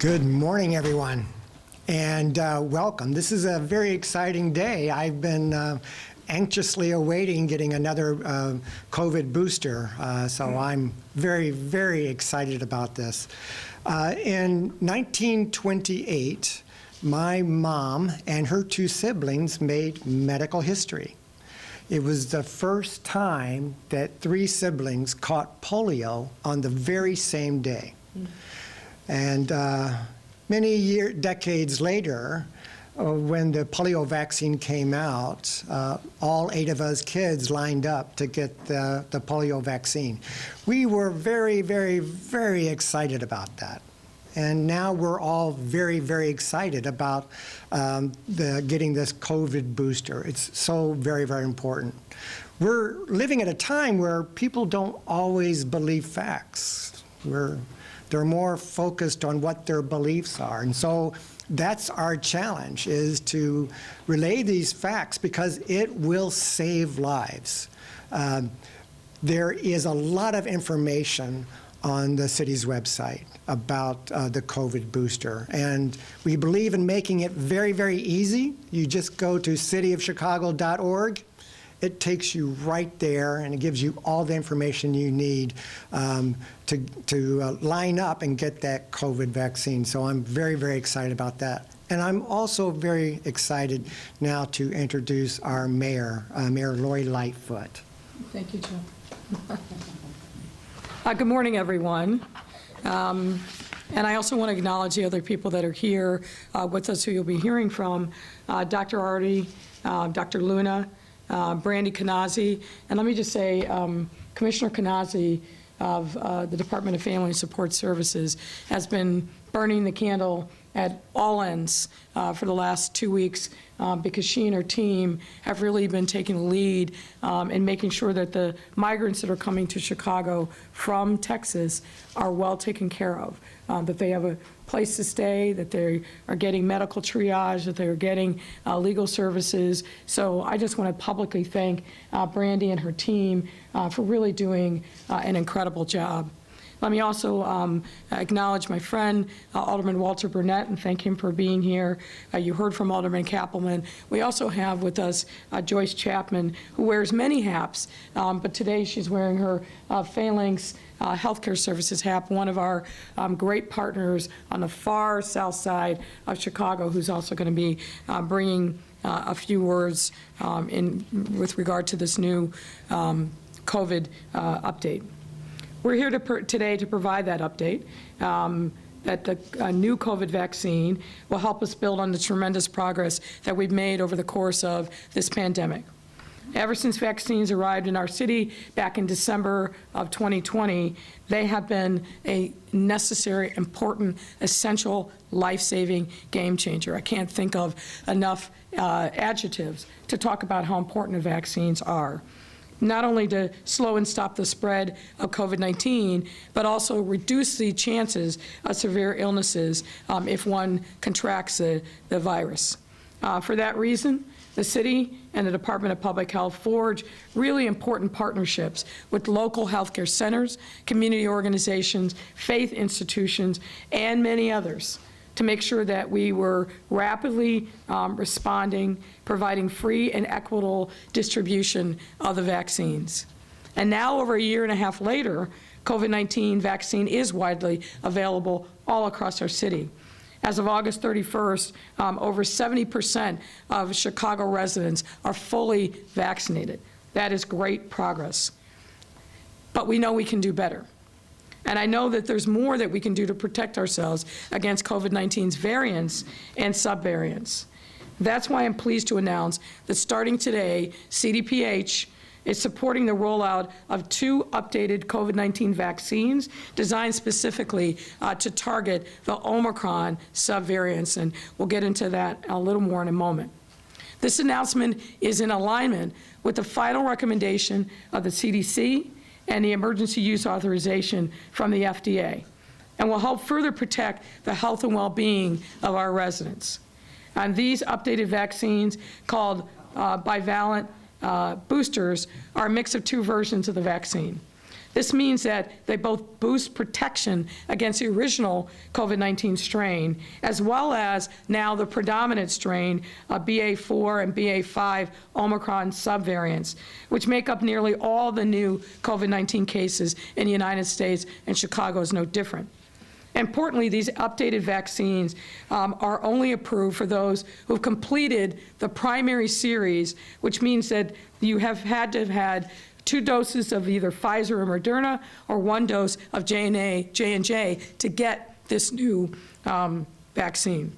Good morning, everyone, and welcome. This is a very exciting day. I've been anxiously awaiting getting another COVID booster, so I'm very, very excited about this. In 1928, my mom and her two siblings made medical history. It was the first time that three siblings caught polio on the very same day. And many decades later, when the polio vaccine came out, all 8 of us kids lined up to get the polio vaccine. We were very, very, very excited about that. And now we're all very, very excited about getting this COVID booster. It's so very, very important. We're living at a time where people don't always believe facts. They're more focused on what their beliefs are. And so that's our challenge, is to relay these facts because it will save lives. There is a lot of information on the city's website about the COVID booster. And we believe in making it very, very easy. You just go to cityofchicago.org. It takes you right there, and it gives you all the information you need to line up and get that COVID vaccine. So I'm very, very excited about that. And I'm also very excited now to introduce our mayor, Mayor Lori Lightfoot. Thank you, Joe. Good morning, everyone. And I also want to acknowledge the other people that are here with us who you'll be hearing from, Dr. Arwady, Dr. Luna, Brandy Kanazi, and let me just say, Commissioner Kanazi of the Department of Family and Support Services has been burning the candle at all ends for the last 2 weeks because she and her team have really been taking the lead in making sure that the migrants that are coming to Chicago from Texas are well taken care of, that they have a place to stay, that they are getting medical triage, that they are getting legal services. So I just want to publicly thank Brandy and her team for really doing an incredible job. Let me also acknowledge my friend, Alderman Walter Burnett, and thank him for being here. You heard from Alderman Kappelman. We also have with us Joyce Chapman, who wears many hats, but today she's wearing her Phalanx Healthcare Services hat, one of our great partners on the far south side of Chicago, who's also going to be bringing a few words with regard to this new COVID update. We're here today to provide that update, that the new COVID vaccine will help us build on the tremendous progress that we've made over the course of this pandemic. Ever since vaccines arrived in our city back in December of 2020, they have been a necessary, important, essential, life-saving game changer. I can't think of enough adjectives to talk about how important the vaccines are, not only to slow and stop the spread of COVID-19, but also reduce the chances of severe illnesses if one contracts the virus. For that reason, the city and the Department of Public Health forged really important partnerships with local healthcare centers, community organizations, faith institutions, and many others to make sure that we were rapidly responding, providing free and equitable distribution of the vaccines. And now, over a year and a half later, COVID-19 vaccine is widely available all across our city. As of August 31st, over 70% of Chicago residents are fully vaccinated. That is great progress. But we know we can do better. And I know that there's more that we can do to protect ourselves against COVID-19's variants and subvariants. That's why I'm pleased to announce that starting today, CDPH is supporting the rollout of 2 updated COVID-19 vaccines designed specifically to target the Omicron subvariants, and we'll get into that a little more in a moment. This announcement is in alignment with the final recommendation of the CDC and the emergency use authorization from the FDA, and will help further protect the health and well-being of our residents. And these updated vaccines, called bivalent boosters, are a mix of 2 versions of the vaccine. This means that they both boost protection against the original COVID-19 strain, as well as now the predominant strain, BA4 and BA5 Omicron subvariants, which make up nearly all the new COVID-19 cases in the United States, and Chicago is no different. Importantly, these updated vaccines are only approved for those who've completed the primary series, which means that you have had to have had 2 doses of either Pfizer or Moderna or 1 dose of J&J to get this new vaccine.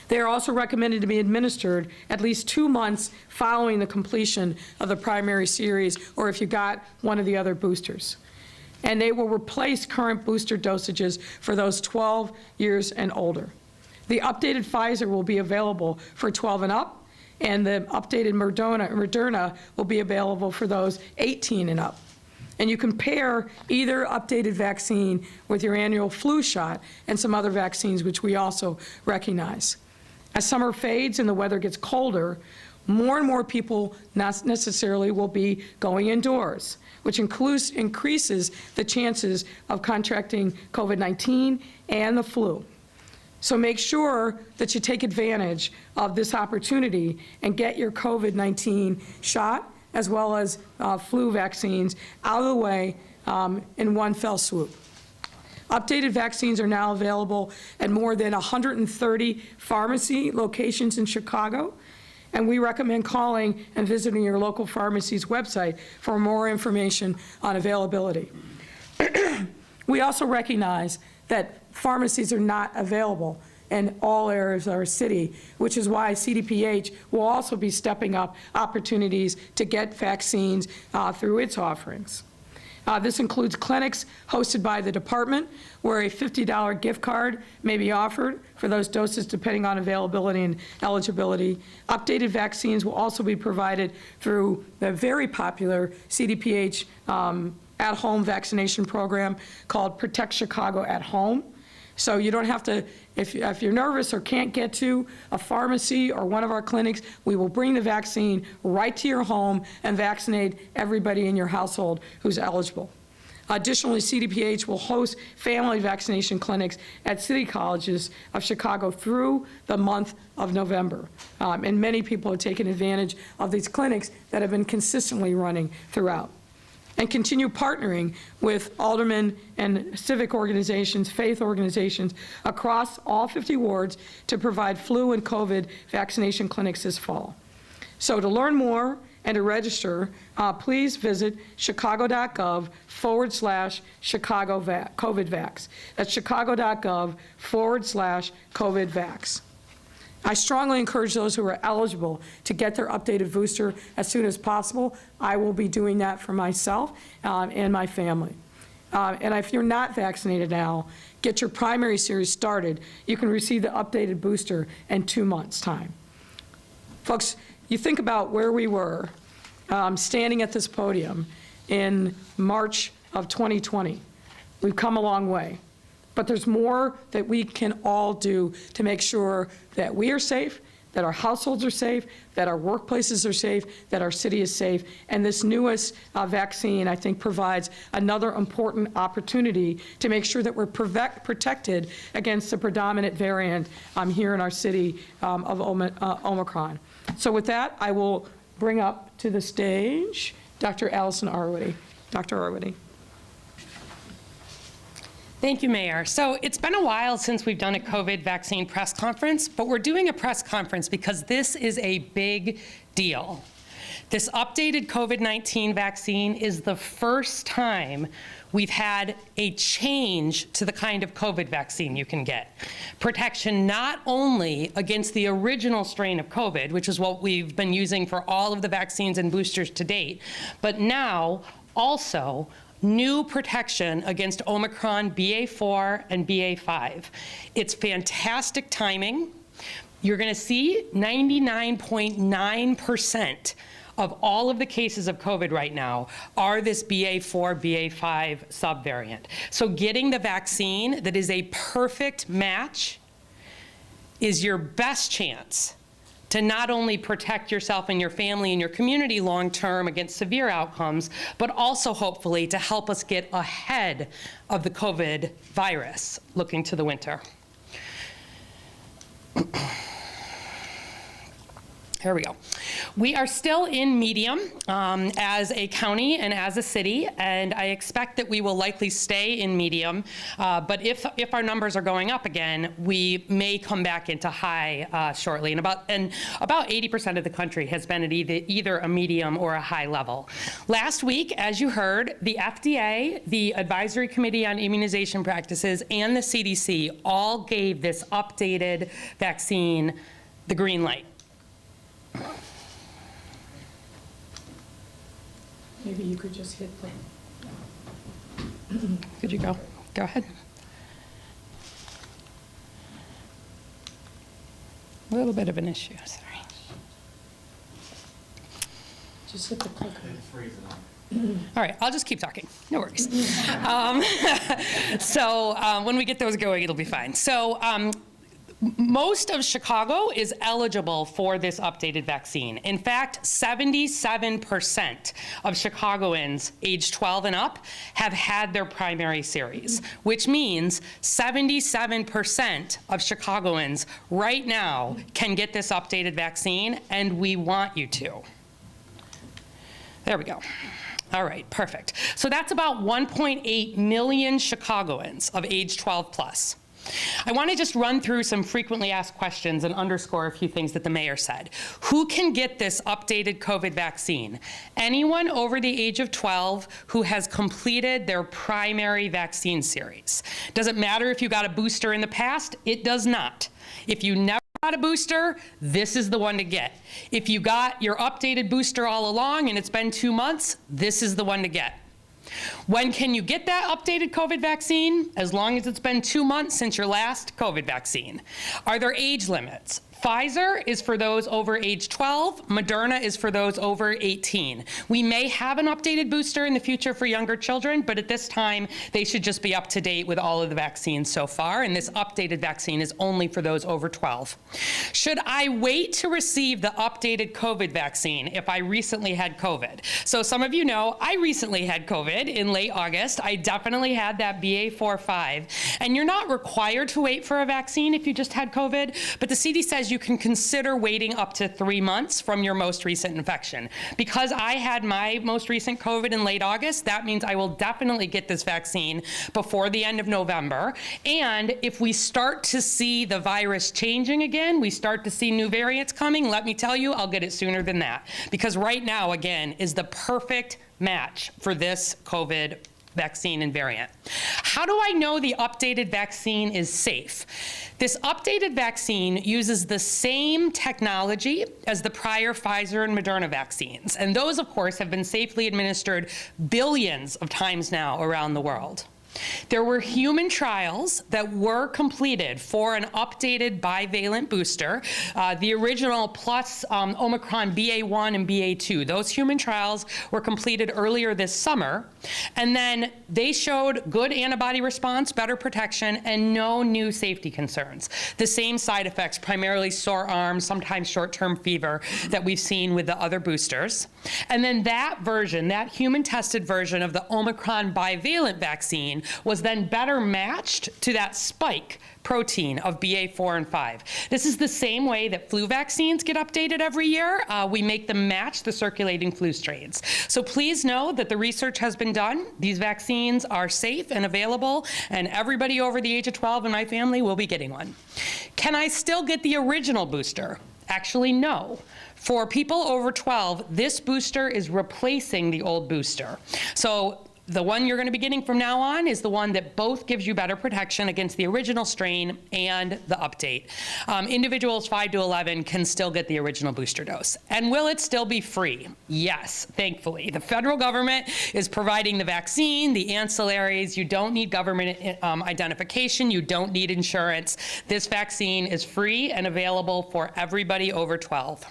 They are also recommended to be administered at least 2 months following the completion of the primary series, or if you got one of the other boosters. And they will replace current booster dosages for those 12 years and older. The updated Pfizer will be available for 12 and up, and the updated Moderna will be available for those 18 and up. And you can pair either updated vaccine with your annual flu shot and some other vaccines which we also recognize. As summer fades and the weather gets colder, more and more people not necessarily will be going indoors, which increases the chances of contracting COVID-19 and the flu. So make sure that you take advantage of this opportunity and get your COVID-19 shot as well as flu vaccines out of the way in one fell swoop. Updated vaccines are now available at more than 130 pharmacy locations in Chicago, and we recommend calling and visiting your local pharmacy's website for more information on availability. We also recognize that pharmacies are not available in all areas of our city, which is why CDPH will also be stepping up opportunities to get vaccines through its offerings. This includes clinics hosted by the department where a $50 gift card may be offered for those doses depending on availability and eligibility. Updated vaccines will also be provided through the very popular CDPH at-home vaccination program called Protect Chicago at Home. So you don't have to, if you're nervous or can't get to a pharmacy or one of our clinics, we will bring the vaccine right to your home and vaccinate everybody in your household who's eligible. Additionally, CDPH will host family vaccination clinics at city colleges of Chicago through the month of November. And many people have taken advantage of these clinics that have been consistently running throughout. And continue partnering with aldermen and civic organizations, faith organizations across all 50 wards to provide flu and COVID vaccination clinics this fall. So to learn more and to register, please visit chicago.gov/Chicago COVID Vax. That's chicago.gov/COVID Vax. I strongly encourage those who are eligible to get their updated booster as soon as possible. I will be doing that for myself and my family. And if you're not vaccinated now, get your primary series started. You can receive the updated booster in 2 months' time. Folks, you think about where we were standing at this podium in March of 2020. We've come a long way. But there's more that we can all do to make sure that we are safe, that our households are safe, that our workplaces are safe, that our city is safe. And this newest vaccine, I think, provides another important opportunity to make sure that we're protected against the predominant variant here in our city of Omicron. So with that, I will bring up to the stage Dr. Allison Arwady. Dr. Arwady. Thank you, Mayor. So it's been a while since we've done a COVID vaccine press conference, but we're doing a press conference because this is a big deal. This updated COVID-19 vaccine is the first time we've had a change to the kind of COVID vaccine you can get. Protection not only against the original strain of COVID, which is what we've been using for all of the vaccines and boosters to date, but now also new protection against Omicron BA4 and BA5. It's fantastic timing. You're going to see 99.9% of all of the cases of COVID right now are this BA4, BA5 subvariant. So getting the vaccine that is a perfect match is your best chance to not only protect yourself and your family and your community long-term against severe outcomes, but also hopefully to help us get ahead of the COVID virus looking to the winter. Here we go. We are still in medium as a county and as a city, and I expect that we will likely stay in medium, but if our numbers are going up again, we may come back into high shortly, and about 80% of the country has been at either a medium or a high level. Last week, as you heard, the FDA, the Advisory Committee on Immunization Practices, and the CDC all gave this updated vaccine the green light. Maybe you could just hit the... Could you go? Go ahead. A little bit of an issue, sorry. Just hit the clicker. All right, I'll just keep talking, no worries. When we get those going, it'll be fine. Most of Chicago is eligible for this updated vaccine. In fact, 77% of Chicagoans age 12 and up have had their primary series, which means 77% of Chicagoans right now can get this updated vaccine, and we want you to. There we go. All right, perfect. So that's about 1.8 million Chicagoans of age 12 plus. I want to just run through some frequently asked questions and underscore a few things that the mayor said. Who can get this updated COVID vaccine? Anyone over the age of 12 who has completed their primary vaccine series. Doesn't matter if you got a booster in the past, it does not. If you never got a booster, this is the one to get. If you got your updated booster all along and it's been 2 months, this is the one to get. When can you get that updated COVID vaccine? As long as it's been 2 months since your last COVID vaccine. Are there age limits? Pfizer is for those over age 12. Moderna is for those over 18. We may have an updated booster in the future for younger children, but at this time, they should just be up to date with all of the vaccines so far, and this updated vaccine is only for those over 12. Should I wait to receive the updated COVID vaccine if I recently had COVID? So some of you know, I recently had COVID in late August. I definitely had that BA.4/5, and you're not required to wait for a vaccine if you just had COVID, but the CDC says you can consider waiting up to 3 months from your most recent infection. Because I had my most recent COVID in late August, that means I will definitely get this vaccine before the end of November. And if we start to see the virus changing again, we start to see new variants coming, let me tell you, I'll get it sooner than that. Because right now, again, is the perfect match for this COVID vaccine and variant. How do I know the updated vaccine is safe? This updated vaccine uses the same technology as the prior Pfizer and Moderna vaccines. And those, of course, have been safely administered billions of times now around the world. There were human trials that were completed for an updated bivalent booster, the original plus Omicron BA.1 and BA.2. Those human trials were completed earlier this summer, and then they showed good antibody response, better protection, and no new safety concerns. The same side effects, primarily sore arms, sometimes short-term fever, that we've seen with the other boosters. And then that version, that human-tested version of the Omicron bivalent vaccine was then better matched to that spike protein of BA.4 and 5. This is the same way that flu vaccines get updated every year. We make them match the circulating flu strains. So please know that the research has been done. These vaccines are safe and available, and everybody over the age of 12 in my family will be getting one. Can I still get the original booster? Actually, no. For people over 12, this booster is replacing the old booster. So the one you're going to be getting from now on is the one that both gives you better protection against the original strain and the update. Individuals 5 to 11 can still get the original booster dose. And will it still be free? Yes, thankfully. The federal government is providing the vaccine, the ancillaries. You don't need government identification. You don't need insurance. This vaccine is free and available for everybody over 12.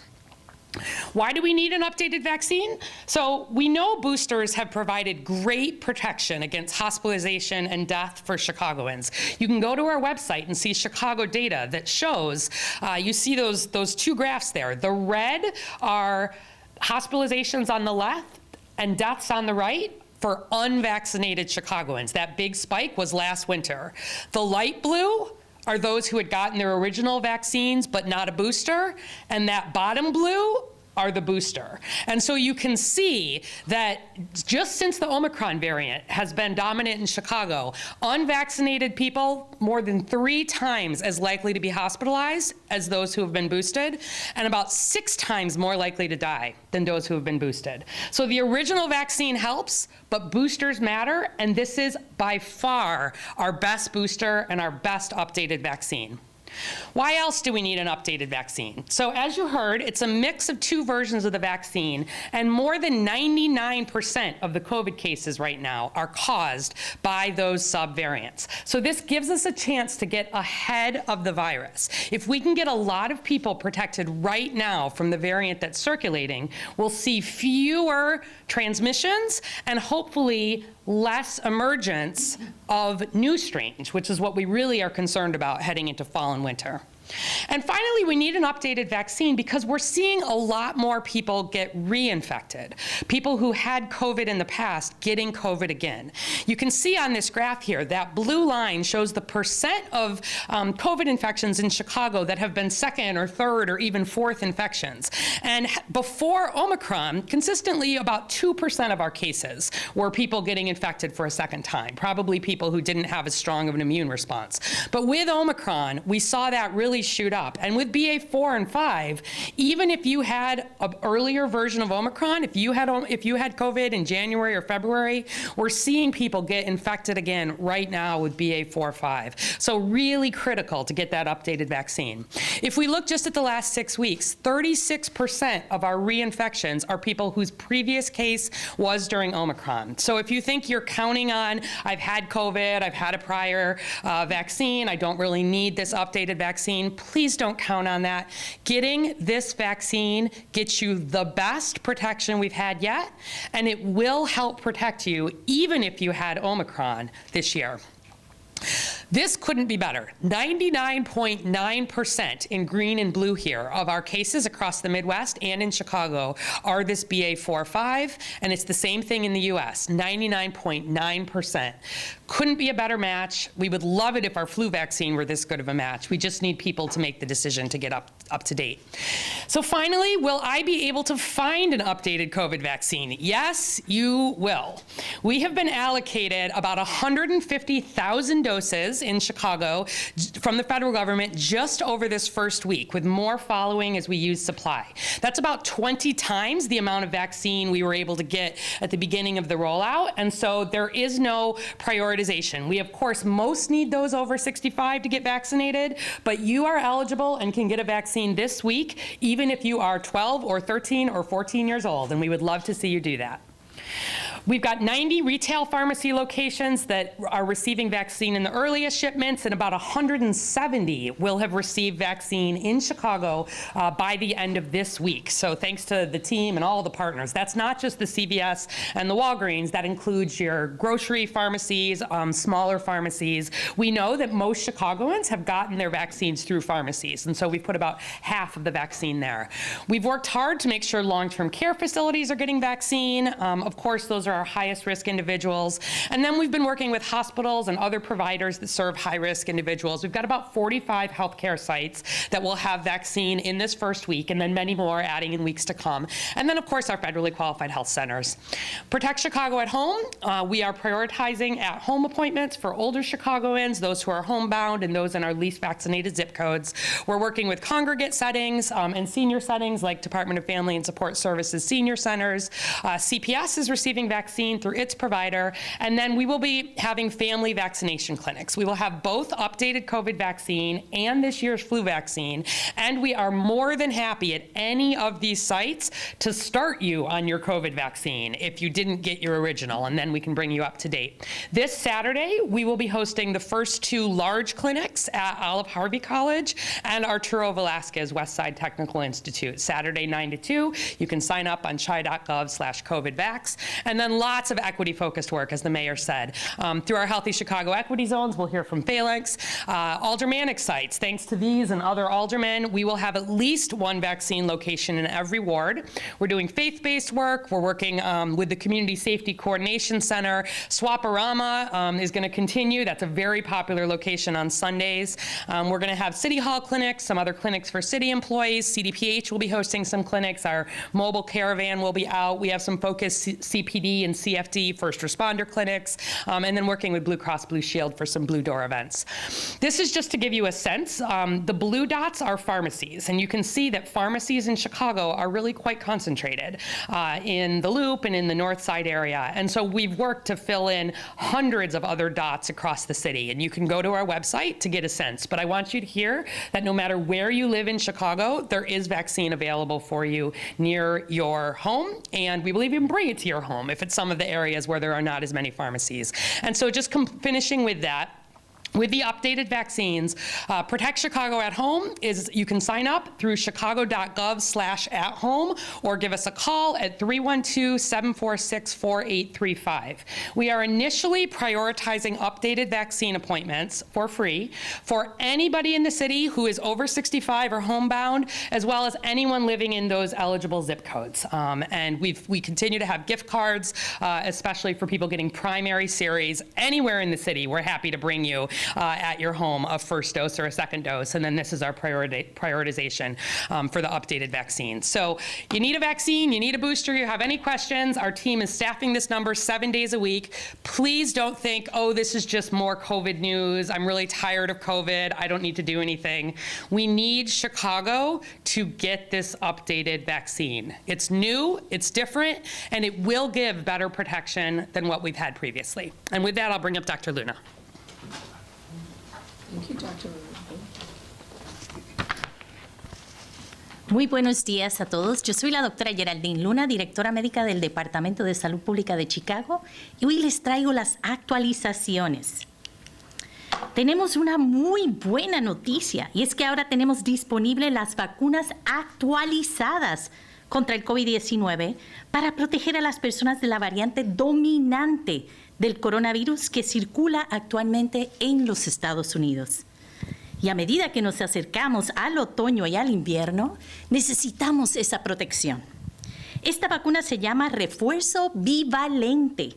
Why do we need an updated vaccine? So we know boosters have provided great protection against hospitalization and death for Chicagoans. You can go to our website and see Chicago data that shows, you see those two graphs there. The red are hospitalizations on the left and deaths on the right for unvaccinated Chicagoans. That big spike was last winter. The light blue are those who had gotten their original vaccines but not a booster, and that bottom blue are the booster. And so you can see that just since the Omicron variant has been dominant in Chicago, unvaccinated people more than 3 times as likely to be hospitalized as those who have been boosted, and about 6 times more likely to die than those who have been boosted. So the original vaccine helps, but boosters matter, and this is by far our best booster and our best updated vaccine. Why else do we need an updated vaccine? So as you heard, it's a mix of 2 versions of the vaccine, and more than 99% of the COVID cases right now are caused by those subvariants. So this gives us a chance to get ahead of the virus. If we can get a lot of people protected right now from the variant that's circulating, we'll see fewer transmissions and hopefully less emergence of new strains, which is what we really are concerned about heading into fall and winter. And finally, we need an updated vaccine because we're seeing a lot more people get reinfected. People who had COVID in the past getting COVID again. You can see on this graph here, that blue line shows the percent of COVID infections in Chicago that have been 2nd or 3rd or even 4th infections. And before Omicron, consistently about 2% of our cases were people getting infected for a second time, probably people who didn't have as strong of an immune response. But with Omicron, we saw that really shoot up. And with BA4 and 5, even if you had an earlier version of Omicron, if you had COVID in January or February, we're seeing people get infected again right now with BA4-5. So really critical to get that updated vaccine. If we look just at the last 6 weeks, 36% of our reinfections are people whose previous case was during Omicron. So if you think you're counting on, I've had COVID, I've had a prior vaccine, I don't really need this updated vaccine, please don't count on that. Getting this vaccine gets you the best protection we've had yet, and it will help protect you even if you had Omicron this year. This couldn't be better. 99.9% in green and blue here of our cases across the Midwest and in Chicago are this BA4-5, and it's the same thing in the US, 99.9%. Couldn't be a better match. We would love it if our flu vaccine were this good of a match. We just need people to make the decision to get up to date. So finally, will I be able to find an updated COVID vaccine? Yes, you will. We have been allocated about 150,000 doses in Chicago from the federal government just over this first week, with more following as we use supply. That's about 20 times the amount of vaccine we were able to get at the beginning of the rollout, and so there is no prioritization. We, of course, most need those over 65 to get vaccinated, but you are eligible and can get a vaccine this week, even if you are 12 or 13 or 14 years old, and we would love to see you do that. We've got 90 retail pharmacy locations that are receiving vaccine in the earliest shipments, and about 170 will have received vaccine in Chicago by the end of this week. So thanks to the team and all the partners. That's not just the CVS and the Walgreens. That includes your grocery pharmacies, smaller pharmacies. We know that most Chicagoans have gotten their vaccines through pharmacies, and so we've put about half of the vaccine there. We've worked hard to make sure long-term care facilities are getting vaccine. Of course, those are our highest risk individuals. And then we've been working with hospitals and other providers that serve high risk individuals. We've got about 45 healthcare sites that will have vaccine in this first week, and then many more adding in weeks to come. And then, of course, our federally qualified health centers. Protect Chicago at home. We are prioritizing at-home appointments for older Chicagoans, those who are homebound, and those in our least vaccinated zip codes. We're working with congregate settings and senior settings like Department of Family and Support Services senior centers. CPS is receiving vaccine vaccine through its provider, and then we will be having family vaccination clinics. We will have both updated COVID vaccine and this year's flu vaccine, and we are more than happy at any of these sites to start you on your COVID vaccine if you didn't get your original, and then we can bring you up to date. This Saturday, we will be hosting the first 2 large clinics at Olive Harvey College and Arturo Velasquez Westside Technical Institute, Saturday 9 to 2. You can sign up on chi.gov/COVIDvax. And then lots of equity-focused work, as the mayor said. Through our Healthy Chicago Equity Zones, we'll hear from Phalanx. Aldermanic sites, thanks to these and other aldermen, we will have at least 1 vaccine location in every ward. We're doing faith-based work. We're working with the Community Safety Coordination Center. Swaparama is going to continue. That's a very popular location on Sundays. We're going to have City Hall clinics, some other clinics for city employees. CDPH will be hosting some clinics. Our mobile caravan will be out. We have some focused CPD and CFD first responder clinics, and then working with Blue Cross Blue Shield for some Blue Door events. This is just to give you a sense. The blue dots are pharmacies, and you can see that pharmacies in Chicago are really quite concentrated in the Loop and in the North Side area. And so we've worked to fill in hundreds of other dots across the city, and you can go to our website to get a sense. But I want you to hear that no matter where you live in Chicago, there is vaccine available for you near your home, and we will even bring it to your home if it's some of the areas where there are not as many pharmacies. And so just finishing with that, with the updated vaccines, Protect Chicago at Home is, you can sign up through chicago.gov/at-home or give us a call at 312-746-4835. We are initially prioritizing updated vaccine appointments for free for anybody in the city who is over 65 or homebound, as well as anyone living in those eligible zip codes. And we continue to have gift cards, especially for people getting primary series anywhere in the city. We're happy to bring you at your home a first dose or a second dose, and then this is our prioritization for the updated vaccine. So you need a vaccine, you need a booster, you have any questions, our team is staffing this number 7 days a week. Please don't think, oh, this is just more COVID news, I'm really tired of COVID, I don't need to do anything. We need Chicago to get this updated vaccine. It's new, it's different, and it will give better protection than what we've had previously. And with that, I'll bring up Dr. Luna. Thank you, Dr. Muy buenos días a todos. Yo soy la doctora Geraldine Luna, directora médica del Departamento de Salud Pública de Chicago, y hoy les traigo las actualizaciones. Tenemos una muy buena noticia, y es que ahora tenemos disponibles las vacunas actualizadas contra el COVID-19 para proteger a las personas de la variante dominante del coronavirus que circula actualmente en los Estados Unidos. Y a medida que nos acercamos al otoño y al invierno, necesitamos esa protección. Esta vacuna se llama refuerzo bivalente,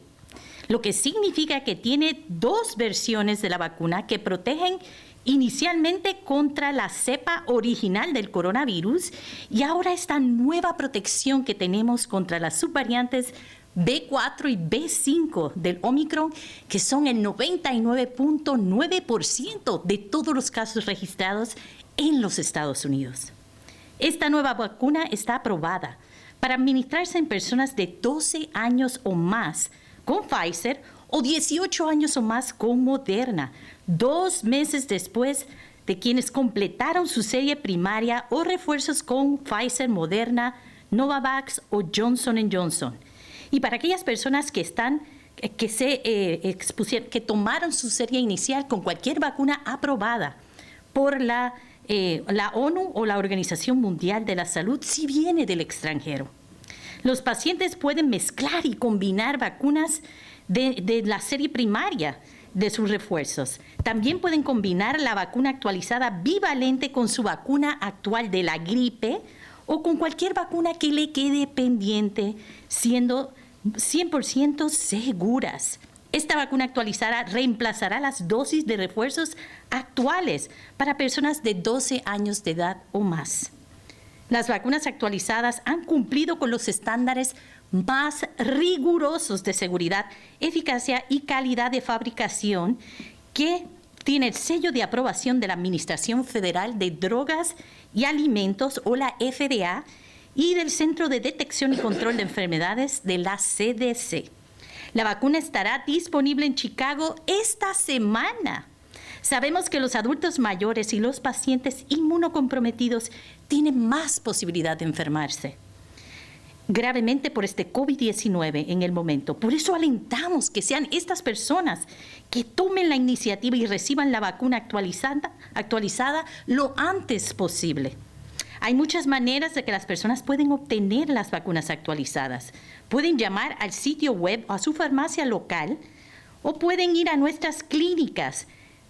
lo que significa que tiene 2 versiones de la vacuna que protegen inicialmente contra la cepa original del coronavirus y ahora esta nueva protección que tenemos contra las subvariantes B4 y B5 del Omicron, que son el 99.9% de todos los casos registrados en los Estados Unidos. Esta nueva vacuna está aprobada para administrarse en personas de 12 años o más con Pfizer o 18 años o más con Moderna, 2 meses después de quienes completaron su serie primaria o refuerzos con Pfizer, Moderna, Novavax o Johnson & Johnson. Y para aquellas personas que tomaron su serie inicial con cualquier vacuna aprobada por la ONU o la Organización Mundial de la Salud, si viene del extranjero. Los pacientes pueden mezclar y combinar vacunas de la serie primaria de sus refuerzos. También pueden combinar la vacuna actualizada bivalente con su vacuna actual de la gripe o con cualquier vacuna que le quede pendiente, siendo 100% seguras. Esta vacuna actualizada reemplazará las dosis de refuerzos actuales para personas de 12 años de edad o más. Las vacunas actualizadas han cumplido con los estándares más rigurosos de seguridad, eficacia y calidad de fabricación que tiene el sello de aprobación de la Administración Federal de Drogas y Alimentos, o la FDA, y del Centro de Detección y Control de Enfermedades de la CDC. La vacuna estará disponible en Chicago esta semana. Sabemos que los adultos mayores y los pacientes inmunocomprometidos tienen más posibilidad de enfermarse gravemente por este COVID-19 en el momento. Por eso alentamos que sean estas personas que tomen la iniciativa y reciban la vacuna actualizada lo antes posible. Hay muchas maneras de que las personas pueden obtener las vacunas actualizadas. Pueden llamar al sitio web o a su farmacia local o pueden ir a nuestras clínicas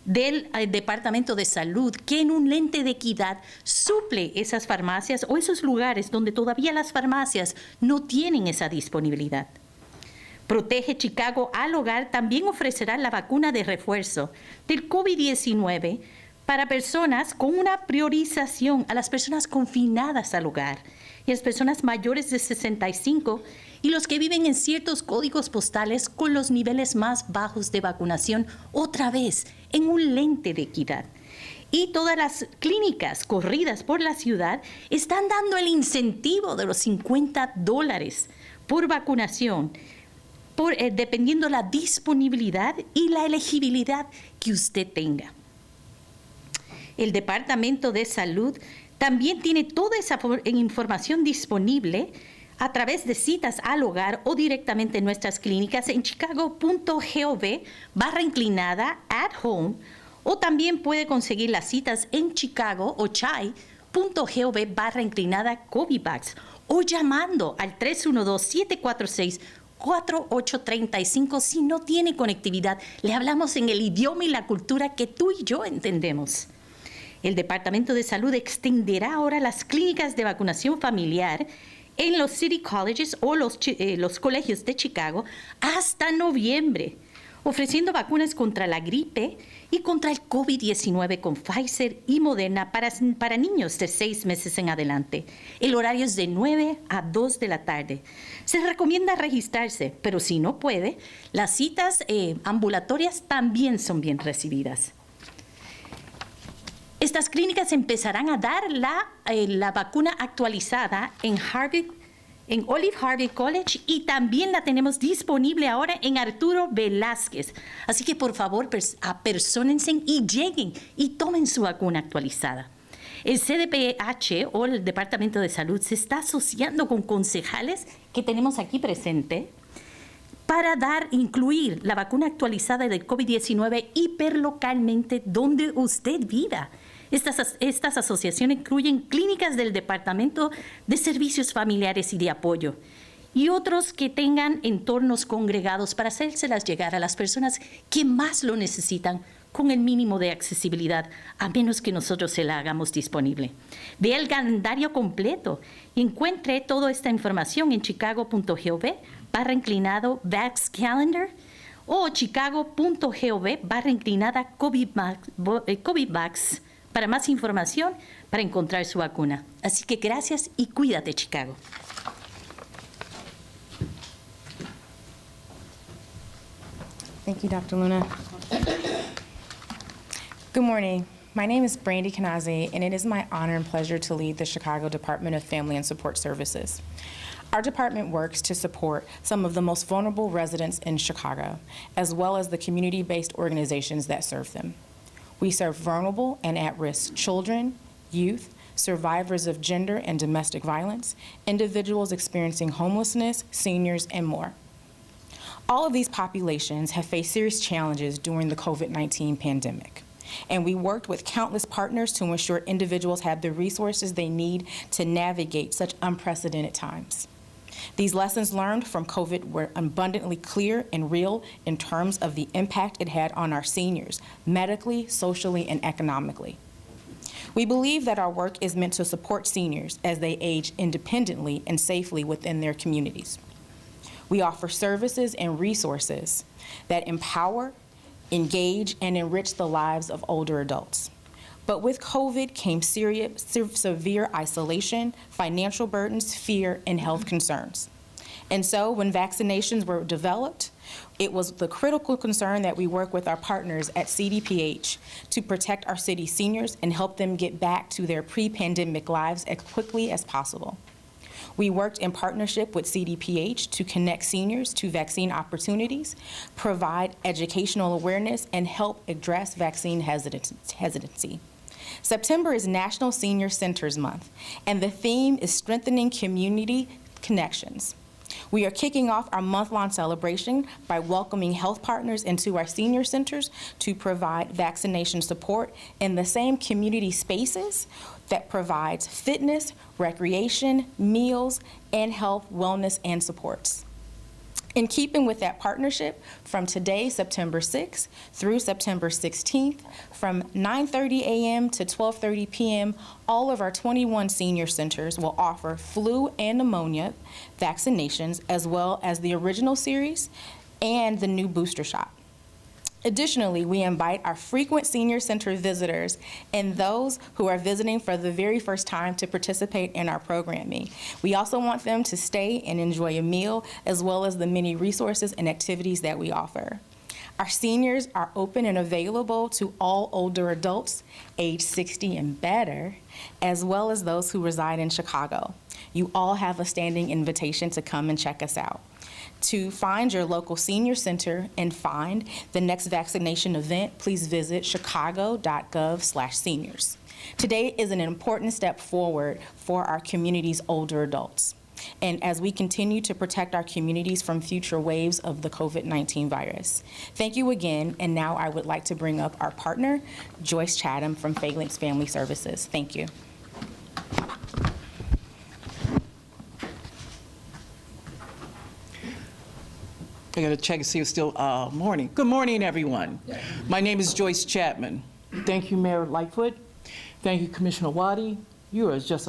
del Departamento de Salud, que en un lente de equidad suple esas farmacias o esos lugares donde todavía las farmacias no tienen esa disponibilidad. Protege Chicago al Hogar también ofrecerá la vacuna de refuerzo del COVID-19 para personas con una priorización a las personas confinadas al hogar y a las personas mayores de 65 y los que viven en ciertos códigos postales con los niveles más bajos de vacunación, otra vez en un lente de equidad. Y todas las clínicas corridas por la ciudad están dando el incentivo de los $50 por vacunación, dependiendo la disponibilidad y la elegibilidad que usted tenga. El Departamento de Salud también tiene toda esa información disponible a través de citas al hogar o directamente en nuestras clínicas en chicago.gov/at home, o también puede conseguir las citas en Chicago o chai.gov/COVID-vax o llamando al 312-746-4835 si no tiene conectividad. Le hablamos en el idioma y la cultura que tú y yo entendemos. El Departamento de Salud extenderá ahora las clínicas de vacunación familiar en los City Colleges o los colegios de Chicago hasta noviembre, ofreciendo vacunas contra la gripe y contra el COVID-19 con Pfizer y Moderna para niños de 6 meses en adelante. El horario es de 9 a 2 de la tarde. Se recomienda registrarse, pero si no puede, las citas ambulatorias también son bien recibidas. Estas clínicas empezarán a dar la vacuna actualizada en Olive Harvey College y también la tenemos disponible ahora en Arturo Velázquez. Así que por favor, apersónense y lleguen y tomen su vacuna actualizada. El CDPH o el Departamento de Salud se está asociando con concejales que tenemos aquí presente para incluir la vacuna actualizada del COVID-19 hiperlocalmente donde usted viva. Estas asociaciones incluyen clínicas del Departamento de Servicios Familiares y de Apoyo y otros que tengan entornos congregados para hacérselas llegar a las personas que más lo necesitan con el mínimo de accesibilidad, a menos que nosotros se la hagamos disponible. Vea el calendario completo y encuentre toda esta información en chicago.gov/Vax Calendar o chicago.gov/COVID-Vax para más información, para encontrar su vacuna. Así que gracias y cuídate, Chicago. Thank you, Dr. Luna. Good morning. My name is Brandy Kanazi, and it is my honor and pleasure to lead the Chicago Department of Family and Support Services. Our department works to support some of the most vulnerable residents in Chicago, as well as the community-based organizations that serve them. We serve vulnerable and at-risk children, youth, survivors of gender and domestic violence, individuals experiencing homelessness, seniors, and more. All of these populations have faced serious challenges during the COVID-19 pandemic, and we worked with countless partners to ensure individuals have the resources they need to navigate such unprecedented times. These lessons learned from COVID were abundantly clear and real in terms of the impact it had on our seniors, medically, socially, and economically. We believe that our work is meant to support seniors as they age independently and safely within their communities. We offer services and resources that empower, engage, and enrich the lives of older adults. But with COVID came severe isolation, financial burdens, fear, and health concerns. And so when vaccinations were developed, it was the critical concern that we work with our partners at CDPH to protect our city seniors and help them get back to their pre-pandemic lives as quickly as possible. We worked in partnership with CDPH to connect seniors to vaccine opportunities, provide educational awareness, and help address vaccine hesitancy. September is National Senior Centers Month, and the theme is strengthening community connections. We are kicking off our month-long celebration by welcoming health partners into our senior centers to provide vaccination support in the same community spaces that provides fitness, recreation, meals, and health, wellness, and supports. In keeping with that partnership, from today, September 6th, through September 16th, from 9:30 a.m. to 12:30 p.m., all of our 21 senior centers will offer flu and pneumonia vaccinations, as well as the original series and the new booster shot. Additionally, we invite our frequent senior center visitors and those who are visiting for the very first time to participate in our programming. We also want them to stay and enjoy a meal, as well as the many resources and activities that we offer. Our seniors are open and available to all older adults, age 60 and better, as well as those who reside in Chicago. You all have a standing invitation to come and check us out. To find your local senior center and find the next vaccination event, please visit chicago.gov/seniors. Today is an important step forward for our community's older adults, and as we continue to protect our communities from future waves of the COVID-19 virus. Thank you again, and now I would like to bring up our partner, Joyce Chatham from Phalanx Family Services. Thank you. I got to check and see if it's still morning. Good morning, everyone. My name is Joyce Chapman. Thank you, Mayor Lightfoot. Thank you, Commissioner Allwady. You are just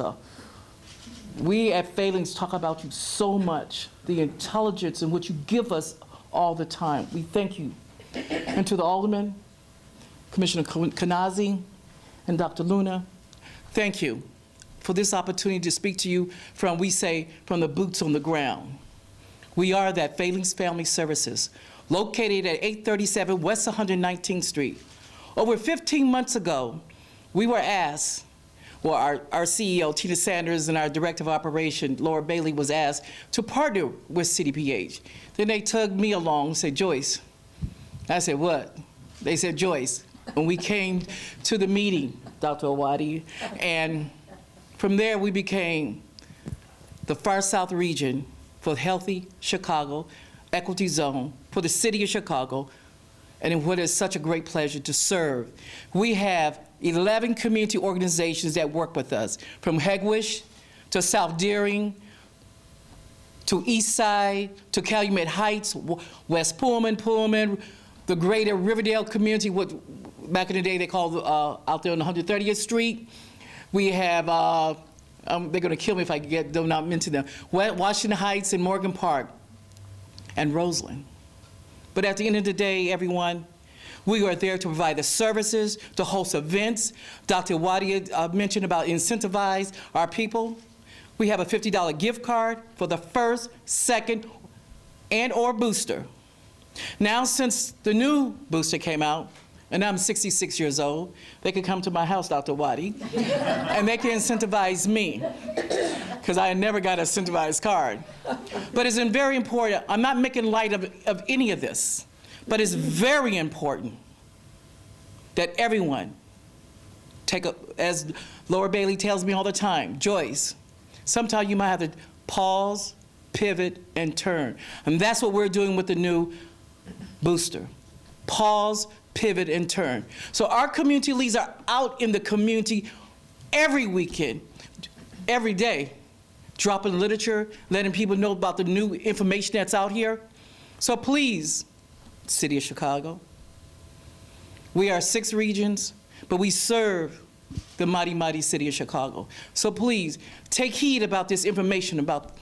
we at Phalanx talk about you so much, the intelligence in which you give us all the time. We thank you. And to the Alderman, Commissioner Kanazi, and Dr. Luna, thank you for this opportunity to speak to you from the boots on the ground. We are that Phalanx Family Services, located at 837 West 119th Street. Over 15 months ago, we were asked, well, our CEO, Tina Sanders, and our Director of Operation, Laura Bailey, was asked to partner with CDPH. Then they tugged me along and said, Joyce. I said, what? They said, Joyce. When we came to the meeting, Dr. Allwady, and from there we became the Far South region for Healthy Chicago, Equity Zone, for the city of Chicago, and in what is such a great pleasure to serve. We have 11 community organizations that work with us, from Hegwish to South Deering, to East Side, to Calumet Heights, West Pullman, the greater Riverdale community, what back in the day they called out there on 130th Street. We have they're going to kill me if I do not mention them. Washington Heights and Morgan Park and Roseland. But at the end of the day, everyone, we are there to provide the services, to host events. Dr. Allwady mentioned about incentivize our people. We have a $50 gift card for the first, second, and/or booster. Now, since the new booster came out, and I'm 66 years old, they could come to my house, Dr. Allwady, and they can incentivize me, because I never got an incentivized card. But it's very important. I'm not making light of any of this, but it's very important that everyone as Laura Bailey tells me all the time, Joyce, sometimes you might have to pause, pivot, and turn. And that's what we're doing with the new booster. Pause, pivot, and turn. So our community leaders are out in the community every weekend, every day, dropping literature, letting people know about the new information that's out here. So please, City of Chicago, we are 6 regions, but we serve the mighty, mighty city of Chicago. So please, take heed about this information about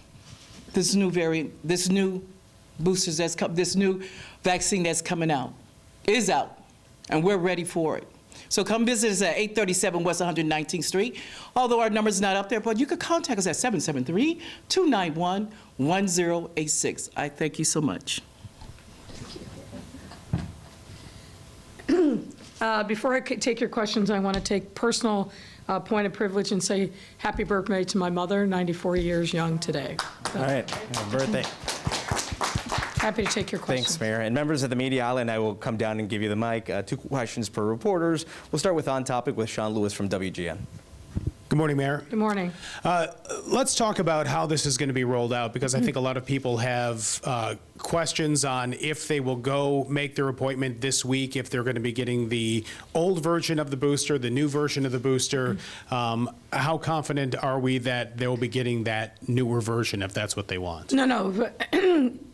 this new variant, this new boosters this new vaccine that's coming out. It is out, and we're ready for it. So come visit us at 837 West 119th Street. Although our number's not up there, but you could contact us at 773-291-1086. I thank you so much. Before I take your questions, I want to take personal point of privilege and say happy birthday to my mother, 94 years young today. All right, happy birthday. Happy to take your questions. Thanks, Mayor. And members of the media island, I will come down and give you the mic. 2 questions per reporters. We'll start with On Topic with Sean Lewis from WGN. Good morning, Mayor. Good morning. Let's talk about how this is going to be rolled out, because I think a lot of people have questions on if they will go make their appointment this week, if they're going to be getting the old version of the booster, the new version of the booster. How confident are we that they will be getting that newer version if that's what they want? No.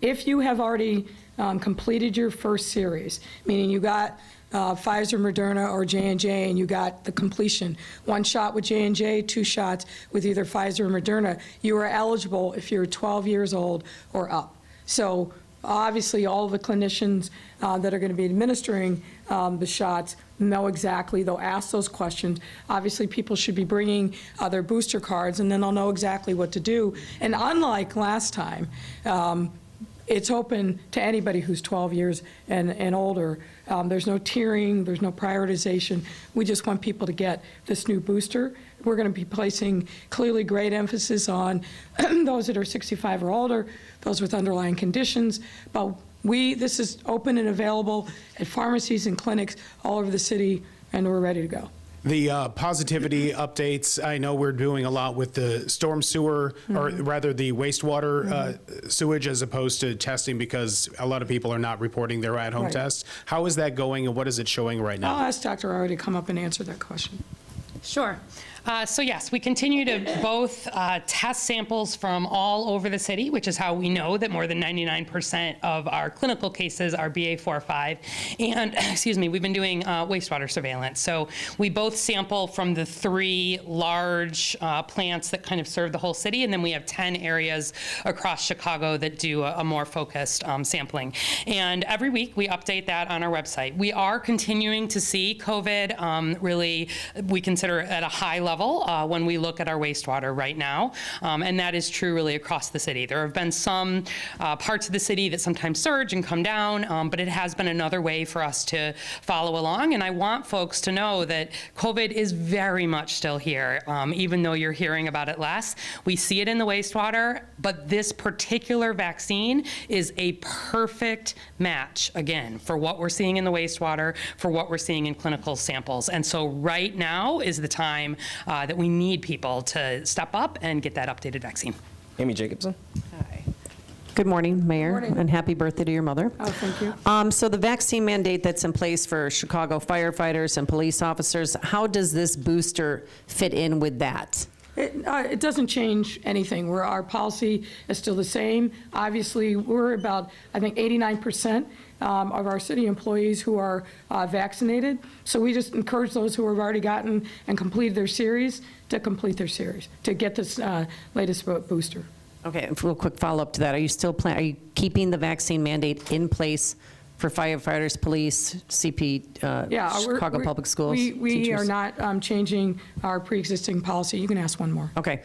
If you have already completed your first series, meaning you got Pfizer, Moderna, or J&J, and you got the completion, 1 shot with J&J, 2 shots with either Pfizer or Moderna, you are eligible if you're 12 years old or up. So obviously, all of the clinicians that are going to be administering the shots know exactly. They'll ask those questions. Obviously, people should be bringing their booster cards, and then they'll know exactly what to do. And unlike last time, it's open to anybody who's 12 years and older. There's no tiering, there's no prioritization. We just want people to get this new booster. We're going to be placing clearly great emphasis on those that are 65 or older, those with underlying conditions. But this is open and available at pharmacies and clinics all over the city, and we're ready to go. The positivity updates, I know we're doing a lot with the storm sewer, or rather the wastewater sewage, as opposed to testing, because a lot of people are not reporting their at-home Right. tests. How is that going, and what is it showing right now? I'll ask Dr. Arwady to come up and answer that question. Sure. So yes, we continue to both test samples from all over the city, which is how we know that more than 99% of our clinical cases are BA4-5. And, excuse me, we've been doing wastewater surveillance. So we both sample from the 3 large plants that kind of serve the whole city, and then we have 10 areas across Chicago that do a more focused sampling. And every week we update that on our website. We are continuing to see COVID really, we consider at a high level when we look at our wastewater right now, and that is true really across the city. There have been some parts of the city that sometimes surge and come down, but it has been another way for us to follow along, and I want folks to know that COVID is very much still here, even though you're hearing about it less. We see it in the wastewater, but this particular vaccine is a perfect match, again, for what we're seeing in the wastewater, for what we're seeing in clinical samples. And so right now is the time that we need people to step up and get that updated vaccine. Amy Jacobson. Good morning, Mayor, Morning. and happy birthday to your mother. Oh, thank you. So the vaccine mandate that's in place for Chicago firefighters and police officers, how does this booster fit in with that? It doesn't change anything. Our policy is still the same. Obviously, we're about, I think, 89% of our city employees who are vaccinated. So we just encourage those who have already gotten and completed their series to complete their series, to get this latest booster. Okay, a real quick follow-up to that. Are you keeping the vaccine mandate in place for firefighters, police, CP, Chicago Public Schools, We teachers? are not changing our pre-existing policy. You can ask one more. Okay.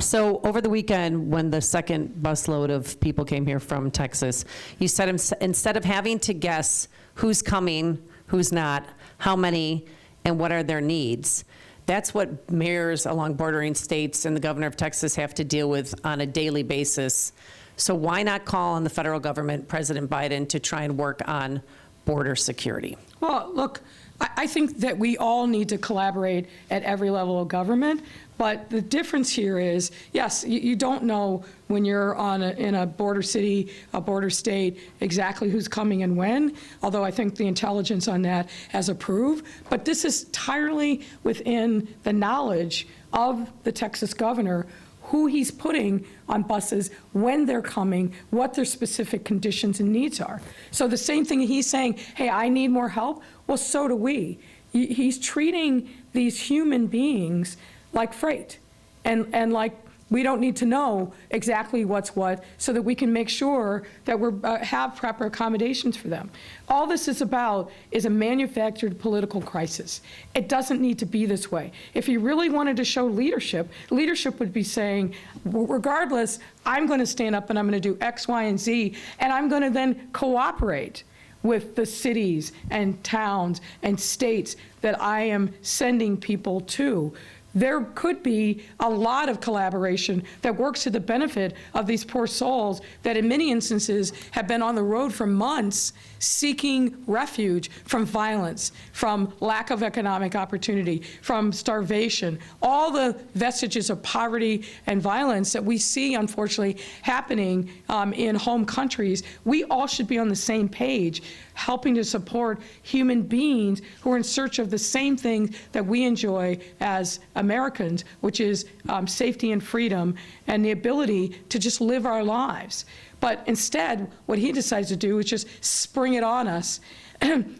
So over the weekend, when the second busload of people came here from Texas, you said instead of having to guess who's coming, who's not, how many, and what are their needs, that's what mayors along bordering states and the governor of Texas have to deal with on a daily basis. So why not call on the federal government, President Biden, to try and work on border security? Well, look, I think that we all need to collaborate at every level of government, but the difference here is, yes, you don't know when you're in a border city, a border state, exactly who's coming and when, although I think the intelligence on that has improved, but this is entirely within the knowledge of the Texas governor, who he's putting on buses, when they're coming, what their specific conditions and needs are. So the same thing he's saying, hey, I need more help, well, so do we. He's treating these human beings like freight, and like we don't need to know exactly what's what so that we can make sure that we have proper accommodations for them. All this is about is a manufactured political crisis. It doesn't need to be this way. If you really wanted to show leadership, leadership would be saying, regardless, I'm going to stand up and I'm going to do X, Y, and Z, and I'm going to then cooperate with the cities and towns and states that I am sending people to there could be a lot of collaboration that works to the benefit of these poor souls that in many instances have been on the road for months seeking refuge from violence, from lack of economic opportunity, from starvation, all the vestiges of poverty and violence that we see, unfortunately, happening in home countries. We all should be on the same page, helping to support human beings who are in search of the same thing that we enjoy as Americans, which is safety and freedom and the ability to just live our lives. But instead, what he decides to do is just spring it on us,